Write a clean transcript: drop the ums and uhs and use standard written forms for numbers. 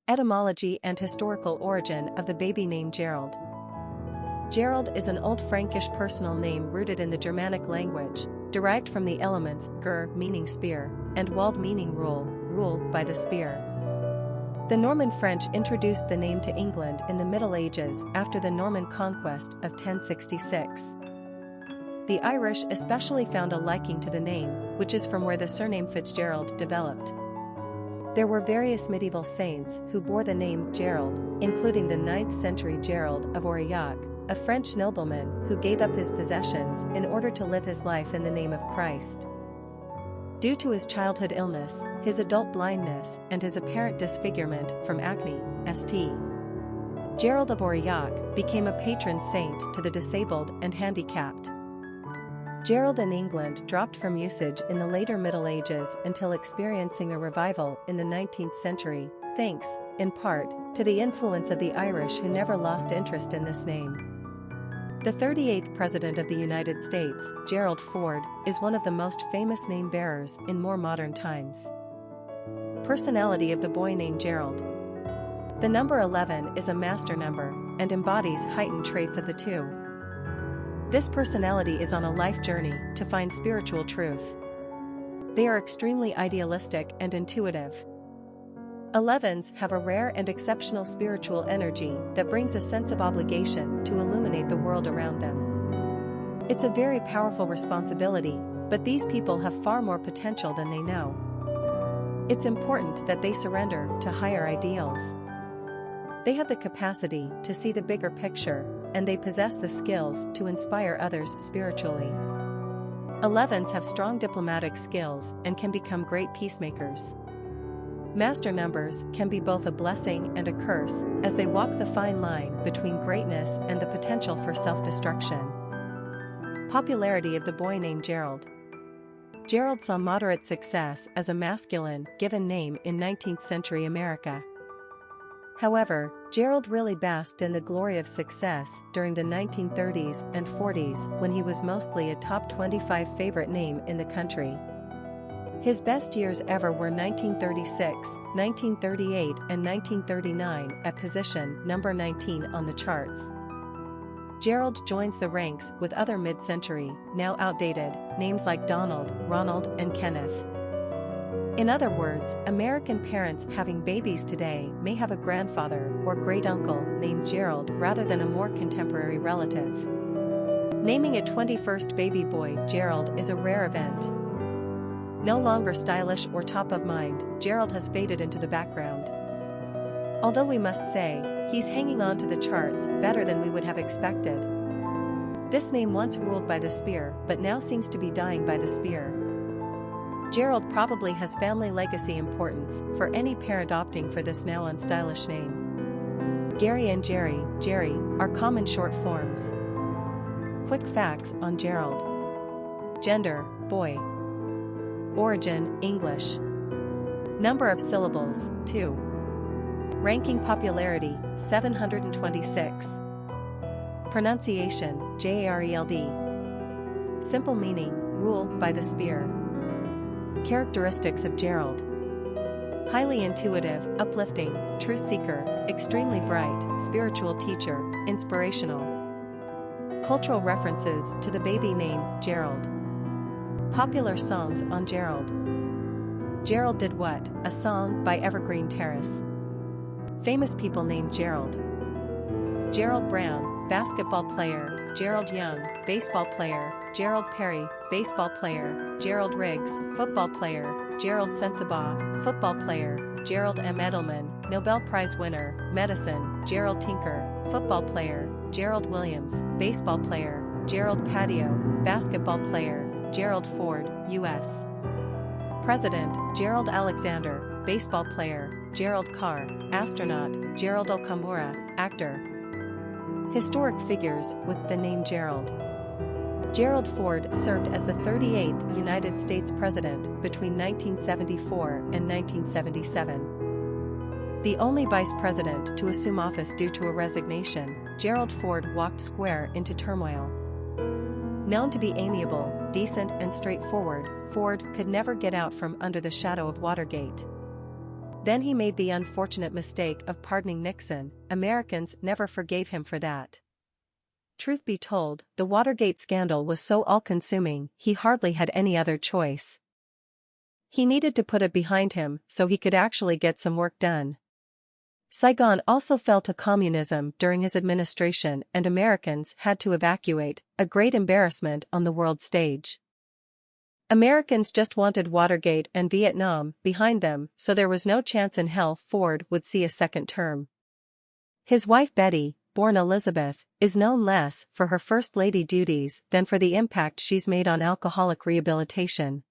Etymology and historical origin of the baby name Gerald. Gerald is an Old Frankish personal name rooted in the Germanic language, derived from the elements ger meaning spear, and wald meaning rule by the spear. The Norman French introduced the name to England in the Middle Ages after the Norman Conquest of 1066. The Irish especially found a liking to the name, which is from where the surname Fitzgerald developed. There were various medieval saints who bore the name Gerald, including the 9th century Gerald of Aurillac, a French nobleman who gave up his possessions in order to live his life in the name of Christ. Due to his childhood illness, his adult blindness, and his apparent disfigurement from acne, St. Gerald of Aurillac became a patron saint to the disabled and handicapped. Gerald in England dropped from usage in the later Middle Ages until experiencing a revival in the 19th century, thanks, in part, to the influence of the Irish who never lost interest in this name. The 38th President of the United States, Gerald Ford, is one of the most famous name bearers in more modern times. Personality of the boy named Gerald. The number 11 is a master number and embodies heightened traits of the two. This personality is on a life journey to find spiritual truth. They are extremely idealistic and intuitive. 11s have a rare and exceptional spiritual energy that brings a sense of obligation to illuminate the world around them. It's a very powerful responsibility, but these people have far more potential than they know. It's important that they surrender to higher ideals. They have the capacity to see the bigger picture, and they possess the skills to inspire others spiritually. 11s have strong diplomatic skills and can become great peacemakers. Master numbers can be both a blessing and a curse, as they walk the fine line between greatness and the potential for self-destruction. Popularity of the boy named Gerald. Gerald saw moderate success as a masculine given name in 19th century America. However, Gerald really basked in the glory of success during the 1930s and 40s when he was mostly a top 25 favorite name in the country. His best years ever were 1936, 1938 and 1939 at position number 19 on the charts. Gerald joins the ranks with other mid-century, now outdated, names like Donald, Ronald and Kenneth. In other words, American parents having babies today may have a grandfather or great-uncle named Gerald rather than a more contemporary relative. Naming a 21st baby boy Gerald is a rare event. No longer stylish or top of mind, Gerald has faded into the background. Although we must say, he's hanging on to the charts better than we would have expected. This name once ruled by the spear, but now seems to be dying by the spear. Gerald probably has family legacy importance for any parent opting for this now unstylish name. Gary and Jerry, are common short forms. Quick facts on Gerald. Gender, boy. Origin, English. Number of syllables, 2. Ranking popularity, 726. Pronunciation, Jareld. Simple meaning, rule by the spear. Characteristics of Gerald. Highly intuitive, uplifting, truth seeker, extremely bright, spiritual teacher, inspirational. Cultural references to the baby name, Gerald. Popular songs on Gerald. Gerald Did What? A song by Evergreen Terrace. Famous people named Gerald. Gerald Brown, basketball player. Gerald Young, baseball player. Gerald Perry, baseball player. Gerald Riggs, football player. Gerald Sensabaugh, football player. Gerald M. Edelman, Nobel Prize winner, medicine. Gerald Tinker, football player. Gerald Williams, baseball player. Gerald Patio, basketball player. Gerald Ford, U.S. President, Gerald Alexander, baseball player. Gerald Carr, astronaut. Gerald Okamura, actor. Historic figures with the name Gerald. Gerald Ford served as the 38th United States President between 1974 and 1977. The only vice president to assume office due to a resignation, Gerald Ford walked square into turmoil. Known to be amiable, decent and straightforward, Ford could never get out from under the shadow of Watergate. Then he made the unfortunate mistake of pardoning Nixon. Americans never forgave him for that. Truth be told, the Watergate scandal was so all-consuming, he hardly had any other choice. He needed to put it behind him so he could actually get some work done. Saigon also fell to communism during his administration and Americans had to evacuate, a great embarrassment on the world stage. Americans just wanted Watergate and Vietnam behind them, so there was no chance in hell Ford would see a second term. His wife Betty, born Elizabeth, is known less for her First Lady duties than for the impact she's made on alcoholic rehabilitation.